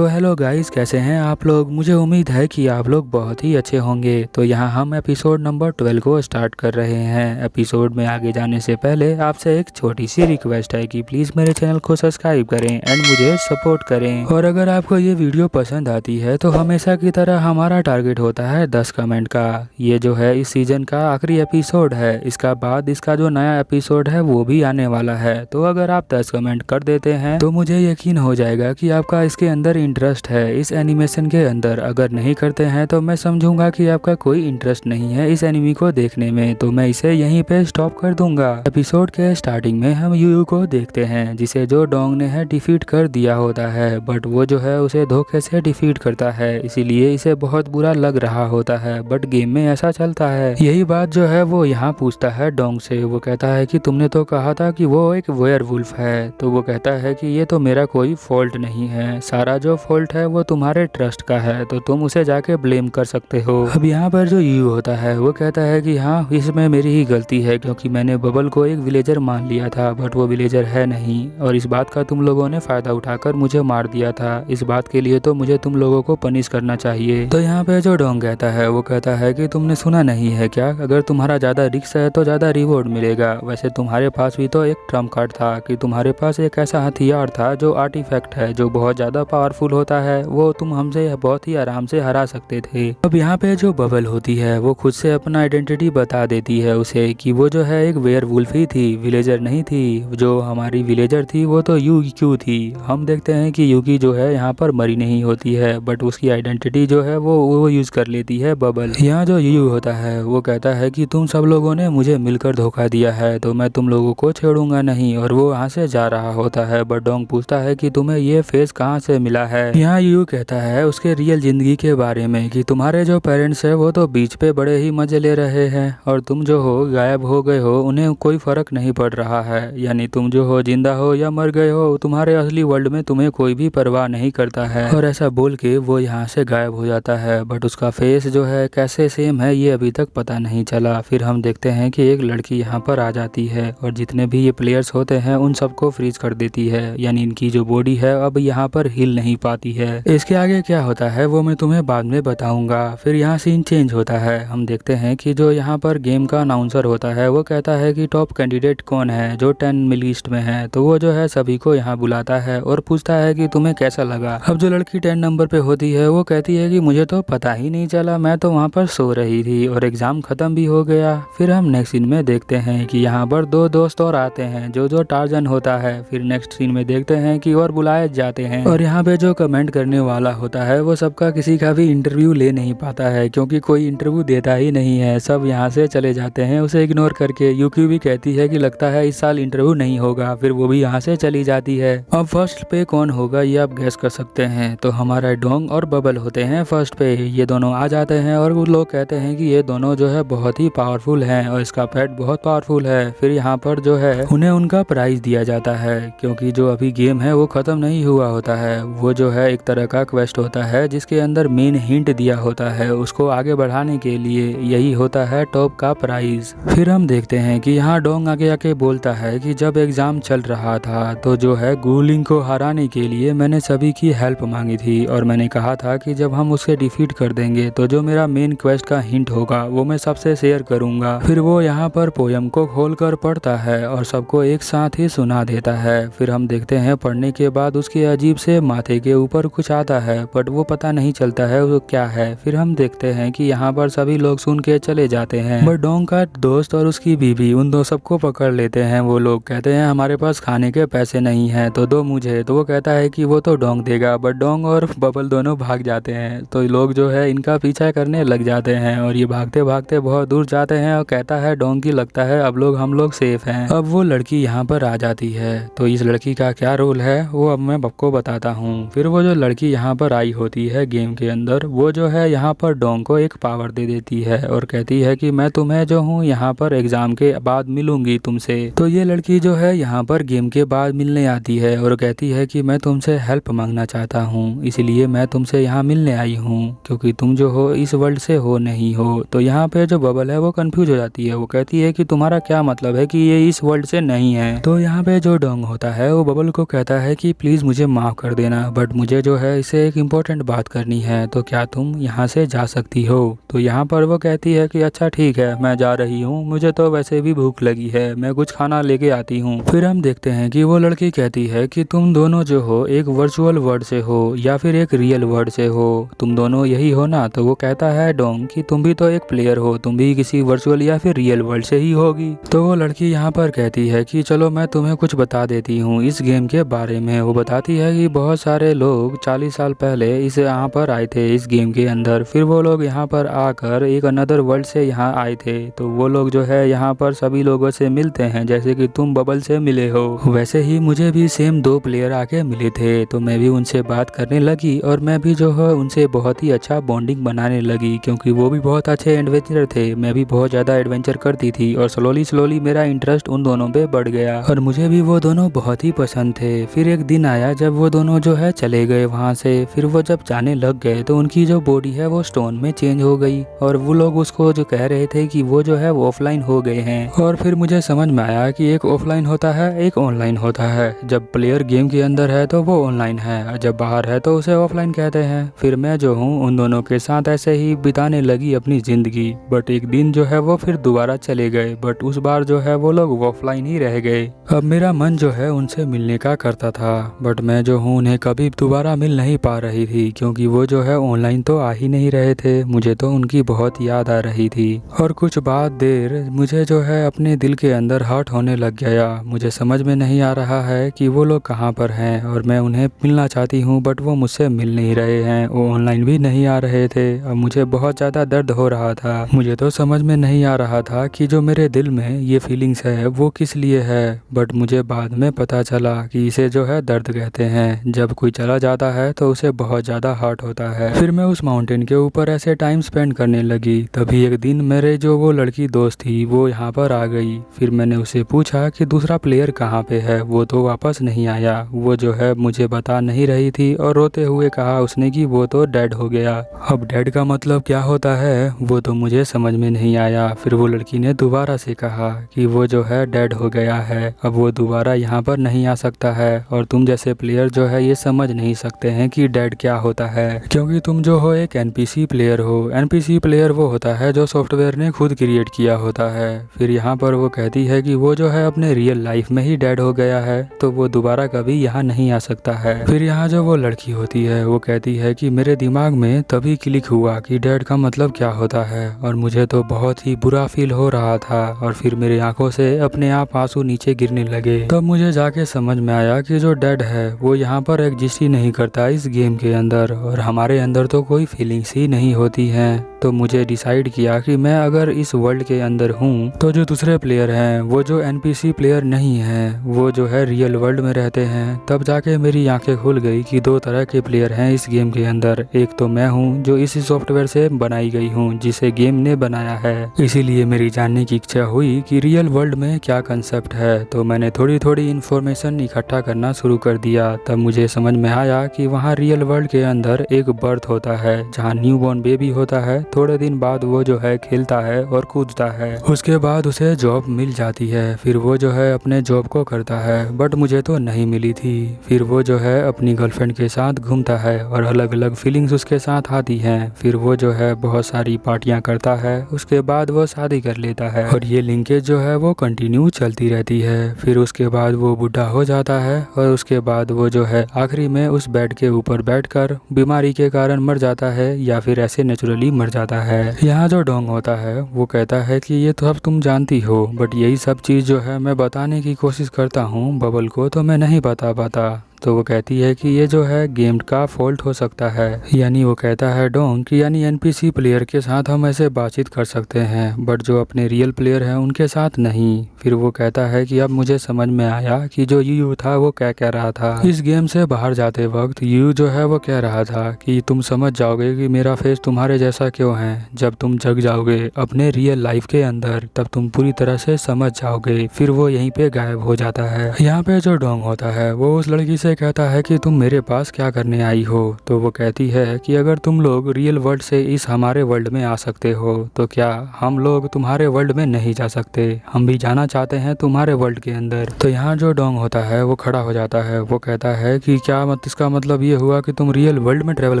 तो hello guys, कैसे हैं आप लोग। मुझे उम्मीद है कि आप लोग बहुत ही अच्छे होंगे। तो यहाँ हम एपिसोड नंबर 12 को स्टार्ट कर रहे हैं। एपिसोड में आगे जाने से पहले आपसे एक छोटी सी रिक्वेस्ट है कि प्लीज़ मेरे चैनल को सब्सक्राइब करें एंड मुझे सपोर्ट करें। और अगर आपको ये वीडियो पसंद आती है तो हमेशा की तरह हमारा टारगेट होता है 10 कमेंट का। ये जो है इस सीजन का आखिरी एपिसोड है। इसका बाद इसका जो नया एपिसोड है वो भी आने वाला है। तो अगर आप 10 कमेंट कर देते हैं तो मुझे यकीन हो जाएगा कि आपका इसके अंदर इंटरेस्ट है, इस एनिमेशन के अंदर। अगर नहीं करते हैं तो मैं समझूंगा कि आपका कोई इंटरेस्ट नहीं है इस एनिमी को देखने में, तो मैं इसे यहीं पे स्टॉप कर दूंगा। एपिसोड के स्टार्टिंग में हम यूयू को देखते हैं जिसे जो डोंग ने है डिफीट कर दिया होता है, बट वो जो है उसे धोखे से डिफीट करता है, इसीलिए इसे बहुत बुरा लग रहा होता है। बट गेम में ऐसा चलता है। यही बात जो है वो यहाँ पूछता है डोंग से। वो कहता है कि तुमने तो कहा था कि वो एक वेयरवुल्फ है। तो वो कहता है कि ये तो मेरा कोई फॉल्ट नहीं है, सारा जो फॉल्ट है वो तुम्हारे ट्रस्ट का है, तो तुम उसे जाके ब्लेम कर सकते हो। अब यहाँ पर जो यू होता है वो कहता है कि हाँ, इसमें मेरी ही गलती है क्योंकि मैंने बबल को एक विलेजर मान लिया था, बट वो विलेजर है नहीं, और इस बात का तुम लोगों ने फायदा उठाकर मुझे मार दिया था। इस बात के लिए तो मुझे तुम लोगों को पनिश करना चाहिए। तो यहाँ पे जो डोंग कहता है वो कहता है कि तुमने सुना नहीं है क्या, अगर तुम्हारा ज्यादा रिस्क है तो ज्यादा रिवॉर्ड मिलेगा। वैसे तुम्हारे पास भी तो एक ट्रम्प कार्ड था कि तुम्हारे पास एक ऐसा हथियार था जो आर्टिफैक्ट है, जो बहुत ज्यादा पावरफुल होता है, वो तुम हमसे बहुत ही आराम से हरा सकते थे। अब यहाँ पे जो बबल होती है वो खुद से अपना आइडेंटिटी बता देती है उसे कि वो जो है एक वेयरवुल्फ ही थी, विलेजर नहीं थी। जो हमारी विलेजर थी वो तो यूकी थी। हम देखते हैं कि यूकी जो है यहाँ पर मरी नहीं होती है, बट उसकी आइडेंटिटी जो है वो यूज कर लेती है बबल। यहाँ जो यू होता है वो कहता है कि तुम सब लोगों ने मुझे मिलकर धोखा दिया है, तो मैं तुम लोगों को छेड़ूंगा नहीं, और वो वहाँ से जा रहा होता है। बट डोंग पूछता है कि तुम्हें ये फेस कहाँ से मिला है। यहाँ यू कहता है उसके रियल जिंदगी के बारे में कि तुम्हारे जो पेरेंट्स है वो तो बीच पे बड़े ही मजे ले रहे हैं, और तुम जो हो गायब हो गए हो, उन्हें कोई फर्क नहीं पड़ रहा है। यानी तुम जो हो जिंदा हो या मर गए हो, तुम्हारे असली वर्ल्ड में तुम्हें कोई भी परवाह नहीं करता है। और ऐसा बोल के वो यहाँ से गायब हो जाता है। बट उसका फेस जो है कैसे सेम है ये अभी तक पता नहीं चला। फिर हम देखते हैं कि एक लड़की यहाँ पर आ जाती है और जितने भी ये प्लेयर्स होते हैं उन सबको फ्रीज कर देती है, यानी इनकी जो बॉडी है अब यहाँ पर हिल नहीं पाती है। इसके आगे क्या होता है वो मैं तुम्हें बाद में बताऊंगा। फिर यहाँ सीन चेंज होता है। हम देखते हैं कि जो यहाँ पर गेम का अनाउंसर होता है वो कहता है कि टॉप कैंडिडेट कौन है जो 10 लिस्ट में है। तो वो जो है सभी को यहाँ बुलाता है और पूछता है कि तुम्हें कैसा लगा। अब जो लड़की 10 नंबर पे होती है वो कहती है कि मुझे तो पता ही नहीं चला, मैं तो वहाँ पर सो रही थी और एग्जाम खत्म भी हो गया। फिर हम नेक्स्ट सीन में देखते हैं कि यहाँ पर दो दोस्त और आते हैं जो टार्जन होता है। फिर नेक्स्ट सीन में देखते हैं कि और बुलाए जाते हैं, और यहाँ पे जो कमेंट करने वाला होता है वो सबका किसी का भी इंटरव्यू ले नहीं पाता है क्योंकि कोई इंटरव्यू देता ही नहीं है। सब यहाँ से चले जाते हैं उसे इग्नोर करके। यूकी भी कहती है कि लगता है इस साल इंटरव्यू नहीं होगा, फिर वो भी यहाँ से चली जाती है। अब फर्स्ट पे कौन होगा ये आप गैस कर सकते हैं। तो हमारा डोंग और बबल होते हैं फर्स्ट पे। ये दोनों आ जाते हैं और वो लोग कहते हैं कि ये दोनों जो है बहुत ही पावरफुल हैं और इसका पेट बहुत पावरफुल है। फिर यहाँ पर जो है उन्हें उनका प्राइज दिया जाता है क्योंकि जो अभी गेम है वो खत्म नहीं हुआ होता है। वो जो है एक तरह का क्वेस्ट होता है जिसके अंदर मेन हिंट दिया होता है, उसको आगे बढ़ाने के लिए यही होता है टॉप का प्राइज। फिर हम देखते हैं कि यहाँ डोंग आगे आके बोलता है कि जब एग्जाम चल रहा था तो जो है गुलिंग को हराने के लिए मैंने सभी की हेल्प मांगी थी, और मैंने कहा था कि जब हम उसे डिफीट कर देंगे तो जो मेरा मेन क्वेस्ट का हिंट होगा वो मैं सबसे शेयर करूंगा। फिर वो यहाँ पर पोयम को खोल कर पढ़ता है और सबको एक साथ ही सुना देता है। फिर हम देखते हैं पढ़ने के बाद उसके अजीब से माथे के ऊपर कुछ आता है, बट वो पता नहीं चलता है वो क्या है। फिर हम देखते हैं कि यहाँ पर सभी लोग सुन के चले जाते हैं, बट डोंग का दोस्त और उसकी बीवी उन दो सबको पकड़ लेते हैं। वो लोग कहते हैं हमारे पास खाने के पैसे नहीं हैं तो दो मुझे। तो वो कहता है कि वो तो डोंग देगा, बट डोंग और बबल दोनों भाग जाते हैं। तो लोग जो है इनका पीछा करने लग जाते हैं और ये भागते भागते बहुत दूर जाते हैं और कहता है डोंग की लगता है अब हम लोग सेफ हैं। अब वो लड़की यहाँ पर आ जाती है। तो इस लड़की का क्या रोल है वो अब मैं आपको बताता हूँ। फिर वो जो लड़की यहाँ पर आई होती है गेम के अंदर, वो जो है यहाँ पर डोंग को एक पावर दे देती है और कहती है कि मैं तुम्हें जो हूँ यहाँ पर एग्जाम के बाद मिलूंगी तुमसे। तो ये लड़की जो है यहाँ पर गेम के बाद मिलने आती है और कहती है कि मैं तुमसे हेल्प मांगना चाहता हूँ, इसलिए मैं तुमसे यहाँ मिलने आई हूँ क्योंकि तुम जो हो इस वर्ल्ड से हो नहीं हो। तो यहाँ पे जो बबल है वो कंफ्यूज हो जाती है। वो कहती है कि तुम्हारा क्या मतलब है कि ये इस वर्ल्ड से नहीं है। तो यहाँ पे जो डोंग होता है वो बबल को कहता है कि प्लीज मुझे माफ कर देना, बट मुझे जो है इसे एक इम्पोर्टेंट बात करनी है, तो क्या तुम यहाँ से जा सकती हो। तो यहाँ पर वो कहती है कि अच्छा ठीक है, मैं जा रही हूँ, मुझे तो वैसे भी भूख लगी है, मैं कुछ खाना लेके आती हूँ। फिर हम देखते हैं कि वो लड़की कहती है कि तुम दोनों जो हो एक वर्चुअल वर्ल्ड से हो या फिर एक रियल वर्ल्ड से हो, तुम दोनों यही हो ना। तो वो कहता है डोंग कि तुम भी तो एक प्लेयर हो, तुम भी किसी वर्चुअल या फिर रियल वर्ल्ड से ही होगी। तो वो लड़की यहाँ पर कहती है कि चलो मैं तुम्हें कुछ बता देती हूँ इस गेम के बारे में। वो बताती है कि बहुत सारे लोग 40 साल पहले इस यहाँ पर आए थे इस गेम के अंदर, फिर वो लोग यहाँ पर आकर एक अनदर वर्ल्ड से यहाँ आए थे। तो वो लोग जो है यहाँ पर सभी लोगों से मिलते हैं, जैसे कि तुम बबल से मिले हो, वैसे ही मुझे भी सेम 2 प्लेयर आके मिले थे। तो मैं भी उनसे बात करने लगी और मैं भी जो है उनसे बहुत ही अच्छा बॉन्डिंग बनाने लगी, क्योंकि वो भी बहुत अच्छे एडवेंचर थे, मैं भी बहुत ज़्यादा एडवेंचर करती थी और स्लोली मेरा इंटरेस्ट उन दोनों पे बढ़ गया और मुझे भी वो दोनों बहुत ही पसंद थे। फिर एक दिन आया जब वो दोनों जो है चले गए वहाँ से, फिर वो जब जाने लग गए तो उनकी जो बॉडी है वो स्टोन में चेंज हो गई और वो लोग उसको जो कह रहे थे कि वो जो है वो ऑफलाइन हो गए हैं। और फिर मुझे समझ में आया कि एक ऑफलाइन होता है एक ऑनलाइन होता है। जब प्लेयर गेम के अंदर है तो वो ऑनलाइन है और जब बाहर है तो उसे ऑफलाइन कहते हैं। फिर मैं जो हूँ उन दोनों के साथ ऐसे ही बिताने लगी अपनी जिंदगी, बट एक दिन जो है वो फिर दोबारा चले गए, बट उस बार जो है वो लोग ऑफलाइन ही रह गए। अब मेरा मन जो है उनसे मिलने का करता था, बट मैं जो हूँ उन्हें कभी दोबारा मिल नहीं पा रही थी, क्योंकि वो जो है ऑनलाइन तो आ ही नहीं रहे थे। मुझे तो उनकी बहुत याद आ रही थी और कुछ बाद देर मुझे जो है अपने दिल के अंदर हर्ट होने लग गया। मुझे समझ में नहीं आ रहा है कि वो लोग कहाँ पर हैं और मैं उन्हें मिलना चाहती हूँ, बट वो मुझसे मिल नहीं रहे हैं, वो ऑनलाइन भी नहीं आ रहे थे। अब मुझे बहुत ज़्यादा दर्द हो रहा था। मुझे तो समझ में नहीं आ रहा था कि जो मेरे दिल में ये फीलिंग्स है वो किस लिए है, बट मुझे बाद में पता चला कि इसे जो है दर्द कहते हैं। जब कोई चला जाता है तो उसे बहुत ज़्यादा हर्ट होता है। फिर मैं उस माउंटेन के ऊपर ऐसे टाइम स्पेंड करने लगी, तभी एक दिन मेरे जो वो लड़की दोस्त थी वो यहाँ पर आ गई। फिर मैंने उसे पूछा कि दूसरा प्लेयर कहाँ पे है, वो तो वापस नहीं आया। वो जो है मुझे बता नहीं रही थी और रोते हुए कहा उसने कि वो तो डेड हो गया। अब डेड का मतलब क्या होता है वो तो मुझे समझ में नहीं आया। फिर वो लड़की ने दोबारा से कहा कि वो जो है डेड हो गया है, अब वो दोबारा यहाँ पर नहीं आ सकता है और तुम जैसे प्लेयर जो है ये समझ नहीं सकते हैं कि डेड क्या होता है, क्योंकि तुम जो हो एक एनपीसी प्लेयर हो। एनपीसी प्लेयर वो होता है जो सॉफ्टवेयर ने खुद क्रिएट किया होता है। फिर यहाँ पर वो कहती है कि वो जो है अपने रियल लाइफ में ही डेड हो गया है, तो वो दोबारा कभी यहाँ नहीं आ सकता है। फिर यहाँ जो वो लड़की होती है वो कहती है कि मेरे दिमाग में तभी क्लिक हुआ कि डेड का मतलब क्या होता है और मुझे तो बहुत ही बुरा फील हो रहा था और फिर मेरी आंखों से अपने आप आंसू नीचे गिरने लगे। तब मुझे जाके समझ में आया कि जो डेड है वो यहाँ पर एग्जिस्ट ही नहीं करता इस गेम के अंदर और हमारे अंदर तो कोई फीलिंग्स ही नहीं होती हैं। तो मुझे डिसाइड किया कि मैं अगर इस वर्ल्ड के अंदर हूँ तो जो दूसरे प्लेयर हैं वो जो एनपीसी प्लेयर नहीं हैं वो जो है रियल वर्ल्ड में रहते हैं। तब जाके मेरी आंखें खुल गई कि 2 तरह के प्लेयर हैं इस गेम के अंदर। एक तो मैं हूँ जो इस सॉफ्टवेयर से बनाई गई हूँ जिसे गेम ने बनाया है, इसीलिए मेरी जानने की इच्छा हुई कि रियल वर्ल्ड में क्या कंसेप्ट है। तो मैंने थोड़ी इन्फॉर्मेशन इकट्ठा करना शुरू कर दिया। तब मुझे समझ में आया कि वहाँ रियल वर्ल्ड के अंदर एक बर्थ होता है जहाँ न्यूबॉर्न बेबी होता है। थोड़े दिन बाद वो जो है खेलता है और कूदता है, उसके बाद उसे जॉब मिल जाती है। फिर वो जो है अपने जॉब को करता है, बट मुझे तो नहीं मिली थी। फिर वो जो है अपनी गर्लफ्रेंड के साथ घूमता है और अलग अलग फीलिंग्स उसके साथ आती हैं। फिर वो जो है बहुत सारी पार्टियां करता है, उसके बाद वो शादी कर लेता है और ये लिंकेज जो है वो कंटिन्यू चलती रहती है। फिर उसके बाद वो बूढ़ा हो जाता है और उसके बाद वो जो है आखिरी में उस बेड के ऊपर बैठकर बीमारी के कारण मर जाता है या फिर ऐसे नेचुरली मर जाता है। यहाँ जो डोंग होता है वो कहता है कि ये तो अब तुम जानती हो, बट यही सब चीज़ जो है मैं बताने की कोशिश करता हूँ बबल को, तो मैं नहीं बता पाता। तो वो कहती है कि ये जो है गेम का फॉल्ट हो सकता है। यानी वो कहता है डोंग कि यानी एनपीसी प्लेयर के साथ हम ऐसे बातचीत कर सकते हैं बट जो अपने रियल प्लेयर हैं उनके साथ नहीं। फिर वो कहता है कि अब मुझे समझ में आया कि जो यू था वो क्या कह रहा था। इस गेम से बाहर जाते वक्त यू जो है वो कह रहा था कि तुम समझ जाओगे कि मेरा फेस तुम्हारे जैसा क्यों है। जब तुम जग जाओगे अपने रियल लाइफ के अंदर तब तुम पूरी तरह से समझ जाओगे। फिर वो यहीं पे गायब हो जाता है। यहाँ पे जो डोंग होता है वो उस लड़की से उनसे कहता है कि तुम मेरे पास क्या करने आई हो। तो वो कहती है कि अगर तुम लोग रियल वर्ल्ड से इस हमारे वर्ल्ड में आ सकते हो तो क्या हम लोग तुम्हारे वर्ल्ड में नहीं जा सकते, हम भी जाना चाहते हैं तुम्हारे वर्ल्ड के अंदर। तो यहाँ जो डोंग होता है वो खड़ा हो जाता है। वो कहता है कि क्या इसका मतलब ये हुआ कि तुम रियल वर्ल्ड में ट्रेवल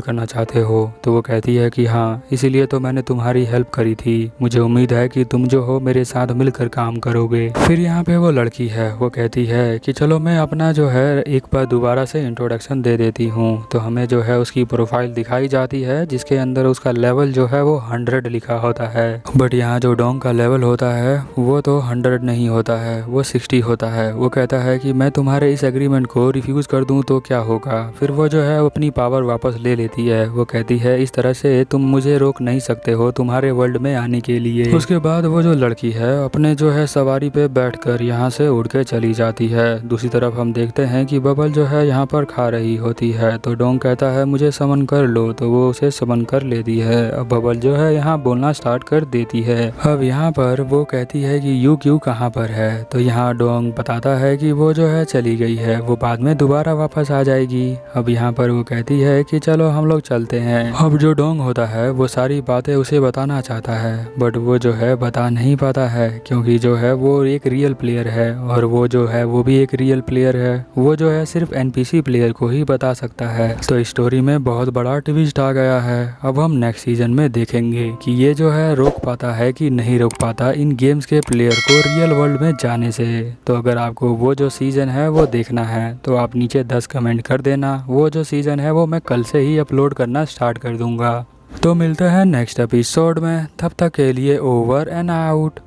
करना चाहते हो। तो वो कहती है कि हाँ, इसीलिए तो मैंने तुम्हारी हेल्प करी थी, मुझे उम्मीद है कि तुम जो हो मेरे साथ मिलकर काम करोगे। फिर यहाँ पे वो लड़की है, वो कहती है कि चलो मैं अपना जो है एक बार दोबारा से इंट्रोडक्शन दे देती हूँ। तो हमें जो है उसकी प्रोफाइल दिखाई जाती है जिसके अंदर उसका लेवल जो है वो 100 लिखा होता है। बट यहाँ जो डोंग का लेवल होता है वो तो 100 नहीं होता है, वो 60 होता है। वो कहता है कि मैं तुम्हारे इस एग्रीमेंट को रिफ्यूज कर दूं तो क्या होगा। फिर वो जो है अपनी पावर वापस ले लेती है। वो कहती है इस तरह से तुम मुझे रोक नहीं सकते हो तुम्हारे वर्ल्ड में आने के लिए। उसके बाद वो जो लड़की है अपने जो है सवारी पे बैठकर यहाँ से उड़ के चली जाती है। दूसरी तरफ हम देखते हैं कि बबल जो है यहाँ पर खा रही होती है। तो डोंग कहता है मुझे समन कर लो, तो वो उसे समन कर लेती है। अब बबल जो है यहाँ बोलना स्टार्ट कर देती है। अब यहाँ पर वो कहती है कि यू क्यू कहाँ पर है। तो यहाँ डोंग बताता है कि वो जो है चली गई है, वो बाद में दोबारा वापस आ जाएगी। अब यहाँ पर वो कहती है कि चलो हम लोग चलते हैं। अब जो डोंग होता है वो सारी बातें उसे बताना चाहता है बट वो जो है बता नहीं पाता है क्योंकि जो है वो एक रियल प्लेयर है और वो जो है वो भी एक रियल प्लेयर है। वो जो है सिर्फ एनपीसी प्लेयर को ही बता सकता है। तो स्टोरी में बहुत बड़ा ट्विस्ट आ गया है। अब हम नेक्स्ट सीजन में देखेंगे कि ये जो है रोक पाता है कि नहीं रोक पाता इन गेम्स के प्लेयर को रियल वर्ल्ड में जाने से। तो अगर आपको वो जो सीजन है वो देखना है तो आप नीचे 10 कमेंट कर देना। वो जो सीजन है वो मैं कल से ही अपलोड करना स्टार्ट कर दूंगा। तो मिलते हैं नेक्स्ट एपिसोड में, तब तक के लिए ओवर एंड आउट।